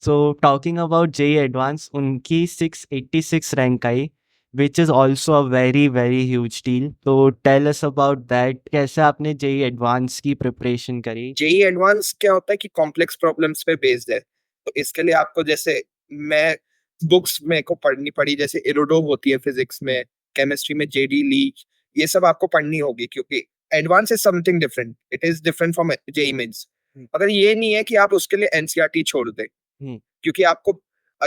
So talking about JEE Advance, उनकी 686 rank I, which is also a very very huge deal. तो tell us about that. कैसे आपने JEE Advance की preparation करी? JEE advance क्या होता है कि कॉम्प्लेक्स प्रॉब्लम्स पे बेस्ड है। तो इसके लिए आपको जैसे मैं बुक्स मेरे को पढ़नी पड़ी, जैसे इरोडोव होती है फिजिक्स में, केमिस्ट्री में जेडी लीच, ये सब आपको पढ़नी होगी क्योंकि advance is something different, it is different from JEE Mains. अगर ये नहीं है कि आप उसके लिए एनसीईआरटी छोड़ दें, हम्म, क्योंकि आपको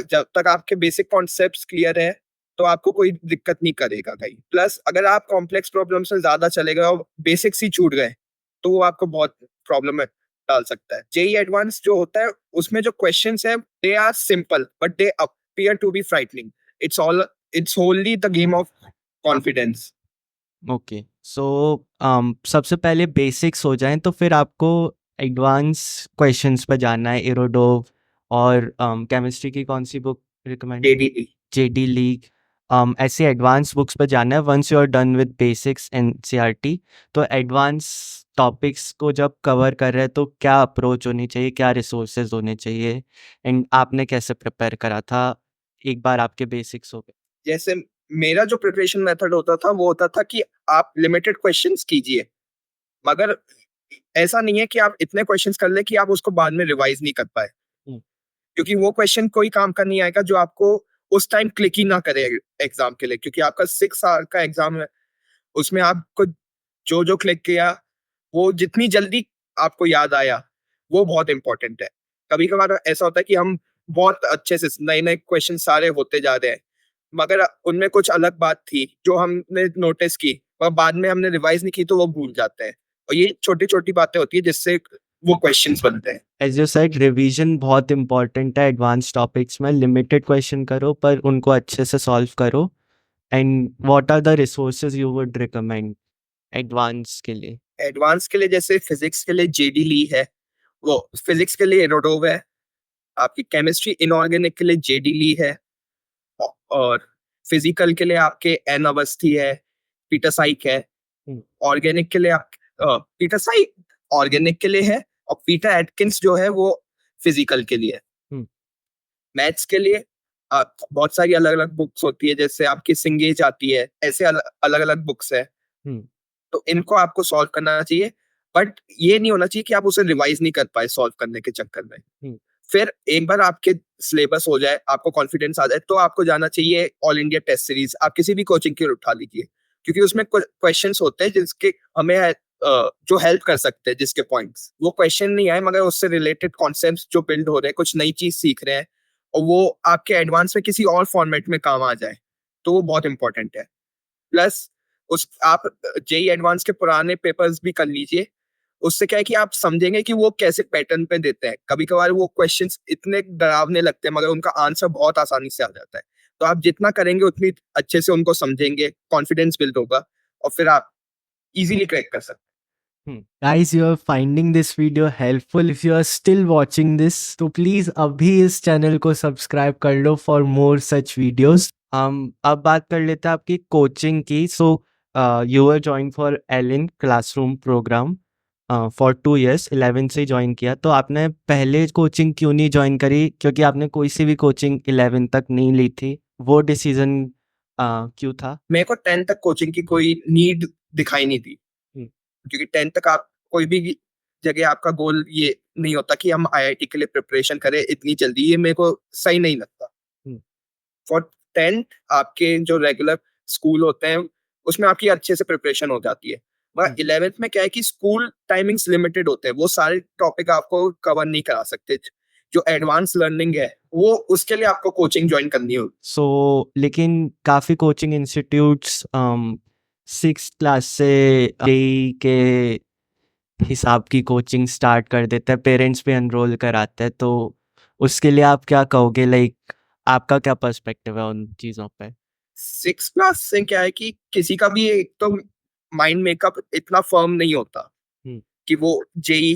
जब तक आपके बेसिक कॉन्सेप्ट्स क्लियर है तो आपको कोई दिक्कत नहीं करेगा कहीं। प्लस अगर आप कॉम्प्लेक्स प्रॉब्लम से ज्यादा चले गए और बेसिक्स ही छूट गए तो वो आपको बहुत प्रॉब्लम में डाल सकता है। जेई एडवांस जो होता है उसमें जो क्वेश्चंस है they are simple but they appear to be frightening. It's only the game of confidence. Okay. So सबसे पहले बेसिक्स हो जाएं तो फिर आपको एडवांस क्वेश्चंस पर जाना है। इरोडोव और केमिस्ट्री की कौन सी book recommend? J D J D Lee. ऐसे एडवांस बुक्स पर जाना है once you are done with basics NCERT. तो एडवांस टॉपिक्स को जब कवर कर रहे हैं तो क्या अप्रोच होनी चाहिए, क्या रिसोर्सेज होने चाहिए, एंड आपने कैसे प्रिपेयर करा था एक बार आपके बेसिक्स हो गए? जैसे मेरा जो प्रिपरेशन मेथड होता था वो होता था कि आप लिमिटेड क्वेश्चंस कीजिए, मगर ऐसा नहीं है कि आप इतने क्वेश्चंस कर ले कि आप उसको बाद में रिवाइज नहीं कर पाए, हम्म, क्योंकि वो क्वेश्चन कोई काम का नहीं आएगा जो आपको उस टाइम क्लिक ही ना करे एग्जाम के लिए। क्योंकि आपका 6 आवर का एग्जाम है, उसमें आपको जो जो क्लिक किया वो जितनी जल्दी आपको याद आया वो बहुत इंपॉर्टेंट है। कभी कभार ऐसा होता है कि हम बहुत अच्छे से नए नए क्वेश्चन सारे होते जा रहे हैं, मगर उनमें कुछ अलग बात थी जो हमने नोटिस की और बाद में हमने रिवाइज नहीं की तो वो भूल जाते हैं। और ये छोटी छोटी बातें होती है जिससे वो क्वेश्चंस बनते हैं। एज यू सेड रिवीजन बहुत इंपॉर्टेंट है एडवांस टॉपिक्स में। लिमिटेड क्वेश्चन करो पर उनको अच्छे से सॉल्व करो। And what are the resources you would recommend advance के लिए? एडवांस के लिए जैसे फिजिक्स के लिए जेडी ली है, वो फिजिक्स के लिए एरोडोव है। आपकी केमिस्ट्री इनऑर्गेनिक के लिए जेडी ली है। और फिजिकल के लिए आपके एन अवस्थी है, पीटर साइक है। हम्म, ऑर्गेनिक के लिए आप पीटर साइक ऑर्गेनिक के लिए है, और पीटर एटकिंस जो है वो फिजिकल के लिए है। हम्म, मैथ्स के लिए बहुत सारी अलग अलग बुक्स होती है, जैसे आपकी सिंगेज आती है, ऐसे अलग अलग बुक्स है। हम्म, तो इनको आपको सॉल्व करना चाहिए, बट ये नहीं होना चाहिए कि आप उसे रिवाइज नहीं कर पाए सॉल्व करने के चक्कर में। हम्म, फिर एक बार आपके सिलेबस हो जाए, आपको कॉन्फिडेंस आ जाए, तो आपको जाना चाहिए ऑल इंडिया टेस्ट सीरीज। आप किसी भी कोचिंग की उठा लीजिए, क्योंकि उसमें क्वेश्चंस होते हैं जिसके हमें जो हेल्प कर सकते हैं, जिसके पॉइंट्स वो क्वेश्चन नहीं आए मगर उससे रिलेटेड कॉन्सेप्ट्स जो बिल्ड हो रहे हैं, कुछ नई चीज सीख रहे हैं, और वो आपके एडवांस में किसी और फॉर्मेट में काम आ जाए, तो वो बहुत इंपॉर्टेंट है। प्लस उस आप जेई एडवांस के पुराने पेपर्स भी कर लीजिए। उससे क्या है कि आप समझेंगे कि वो कैसे पैटर्न पे देते हैं। कभी कभार वो क्वेश्चंस इतने डरावने लगते हैं मगर उनका आंसर बहुत आसानी से आ जाता है। तो आप जितना करेंगे उतनी अच्छे से उनको समझेंगे, कॉन्फिडेंस बिल्ड होगा, और फिर आप इजीली क्रैक कर सकते Guys, you are finding this video helpful. If you are still watching this, तो please अभी इस चैनल को सब्सक्राइब कर लो for more such videos. हम अब बात कर लेते हैं आपकी कोचिंग की. So you were joined for Ellen classroom program for 2 years. 11 से ज्वाइन किया. तो आपने पहले कोचिंग क्यों नहीं ज्वाइन करी? क्योंकि आपने कोई सी भी कोचिंग 11 तक नहीं ली थी. वो डिसीजन क्यों था? हैं। मेरे को 10 तक कोचिंग की कोई नीड दिखाई नहीं दी, हम्म, क्योंकि 10 तक आप कोई भी जगह आपका गोल ये नहीं होता कि हम आईआईटी के लिए प्रिपरेशन करें इतनी जल्दी, ये मेरे को सही नहीं लगता। हम्म, फॉर 10 आपके जो रेगुलर स्कूल होते हैं उसमें आपकी अच्छे से प्रिपरेशन हो जाती है। हम्म. मगर 11th में क्या है कि स्कूल टाइमिंग्स लिमिटेड होते हैं, वो सारे टॉपिक आपको कवर नहीं करा सकते। जो एडवांस लर्निंग है वो उसके लिए आपको कोचिंग ज्वाइन करनी होगी। सो लेकिन काफ़ी कोचिंग इंस्टीट्यूट्स 6 क्लास से जेई के हिसाब की कोचिंग स्टार्ट कर देते हैं. पेरेंट्स भी एनरोल कराते हैं. तो उसके लिए आप क्या कहोगे? लाइक आपका क्या पर्सपेक्टिव है उन चीज़ों पे? 6 क्लास से क्या है कि किसी का भी एक तो माइंड मेकअप इतना फर्म नहीं होता हम्म, कि वो जेई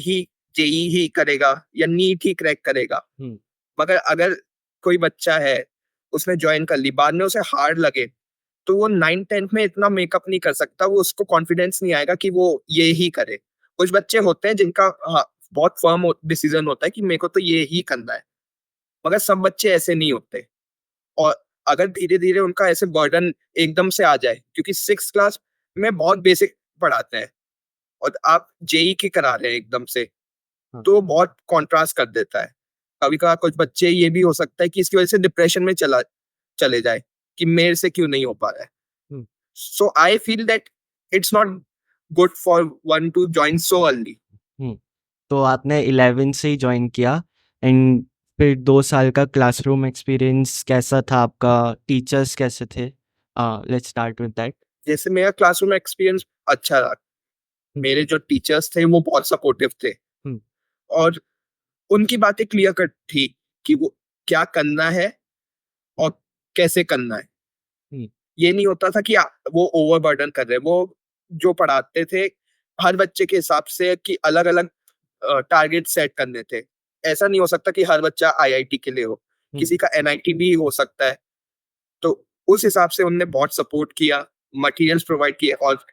ही करेगा या नीट ही क्रैक करेगा। हम्म, मगर अगर कोई बच्चा है, उसने ज्वाइन कर ली, बाद में उसे हार्ड लगे, तो वो 9th 10th में इतना मेकअप नहीं कर सकता, वो उसको कॉन्फिडेंस नहीं आएगा कि वो ये ही करे। कुछ बच्चे होते हैं जिनका बहुत फर्म डिसीजन होता है कि मेरे को तो ये ही करना है, मगर सब बच्चे ऐसे नहीं होते। और अगर धीरे-धीरे उनका ऐसे बर्डन एकदम से आ जाए, क्योंकि 6th क्लास में बहुत बेसिक पढ़ाते हैं और आप जेईई की करा रहे हैं एकदम से, हाँ। तो बहुत कॉन्ट्रास्ट कर देता है। कभी-कभार कुछ बच्चे ये भी हो सकता है कि इसकी वजह से डिप्रेशन में चले जाए कि मेरे से क्यों नहीं हो पा रहा है। हुँ। So I feel that it's not good for one to join so early. हुँ। तो आपने 11 से ही जॉइन किया एंड फिर 2 साल का क्लासरूम एक्सपीरियंस कैसा था आपका? टीचर्स कैसे थे? Let's start with that. जैसे मेरा क्लासरूम एक्सपीरियंस अच्छा रहा। मेरे जो टीचर्स थे वो बहुत सपोर्टिव थे हुँ। और उनकी बातें क्लियर कट थी कि वो क्या करना है और कैसे करना है। हुँ। ये नहीं होता था कि वो ओवरबर्डन कर रहे हैं। वो जो पढ़ाते थे हर बच्चे के हिसाब से कि अलग-अलग टारगेट सेट करने थे। ऐसा नहीं हो सकता कि हर बच्चा आईआईटी के लिए हो, हुँ। किसी का एनआईटी भी हो सकता है। तो उस हिसाब से उन्होंने बहुत सपोर्ट किया, मटेरियल्स प्रोवाइड किए और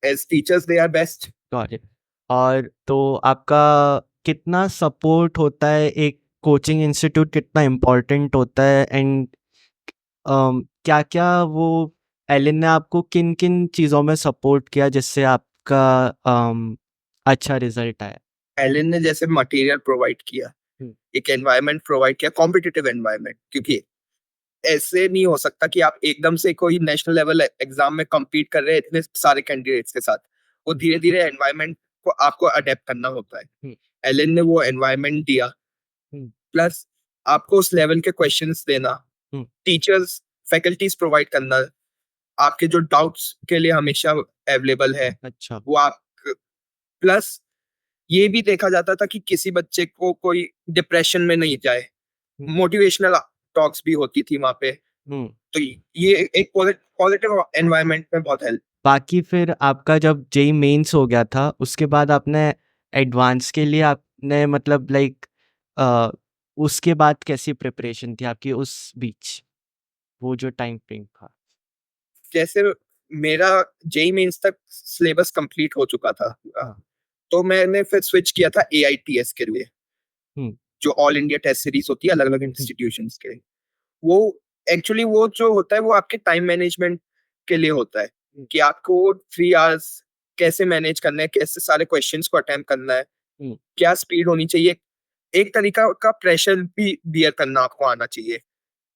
as teachers they are best. Got it. और तो आपका कितना सपोर्ट होता है, एक कोचिंग इंस्टीट्यूट कितना इम्पोर्टेंट होता है एंड क्या-क्या वो एलन ने आपको किन-किन चीज़ों में सपोर्ट किया जिससे आपका अच्छा रिज़ल्ट आया? एलन ने जैसे मटेरियल प्रोवाइड किया, हुँ। एक एनवायरनमेंट प्रोवाइड किया, कॉम्पिटिटिव एनवायरनमेंट, क्योंकि ऐसे नहीं हो सकता कि आप एकदम से कोई नेशनल लेवल एग्जाम में compete कर रहे हैं इतने सारे कैंडिडेट्स के साथ। वो धीरे-धीरे एनवायरनमेंट को आपको अडैप्ट करना होता है। हुँ। एलन ने वो एनवायरनमेंट दिया, हुँ। प्लस आपको उस लेवल के क्वेश्चंस देना, हुँ। टीचर्स, फैकल्टीज प्रोवाइड करना, आपके जो डाउट्स के लिए हमेशा अवेलेबल है, अच्छा। वो आप प्लस ये भी देखा जाता था कि किसी बच्चे को कोई डिप्रेशन में नहीं जाए। हुँ। मोटिवेशनल टॉक्स भी होती थी वहाँ पे। हुँ। तो ये एक पॉजिटिव एनवायरनमेंट में बहुत हेल्प। बाकी फिर आपका जब जेईई मेंस हो गया था, उसके बाद आपने एडवांस के लिए आपने मतलब लाइक उसके बाद कैसी प्रिपरेशन थी आपकी उस बीच? वो जो टाइम फ्रेम था? जैसे मेरा जेईई मेंस तक सिलेबस कंप्लीट हो चुका था पूरा, हाँ। तो मैंने फिर स्विच किया था एआईटीएस के लिए, हुँ। जो ऑल इंडिया टेस्ट सीरीज होती है अलग-अलग हुँ। इंस्टीट्यूशंस के लिए। वो एक्चुअली वो जो होता है वो आपके टाइम मैनेजमेंट के लिए होता है हुँ। कि आपको 3 आवर्स कैसे मैनेज करना है, कैसे सारे क्वेश्चंस को अटेम्प्ट करना है, हुँ। क्या स्पीड होनी चाहिए। एक तरीका का प्रेशर भी बियर करना आपको आना चाहिए।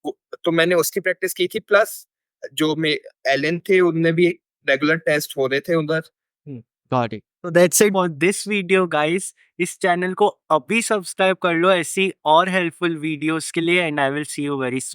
तो मैंने उसकी प्रैक्टिस की थी, प्लस जो मे एलन थे उनने भी रेगुलर टेस्ट हो रहे थे उधर। हुँ। Got it. तो that's it for this video guys. इस चैनल को अभी सब्सक्राइब कर लो ऐसी और हेल्पफुल वीडियोस के लिए and I will see you very soon.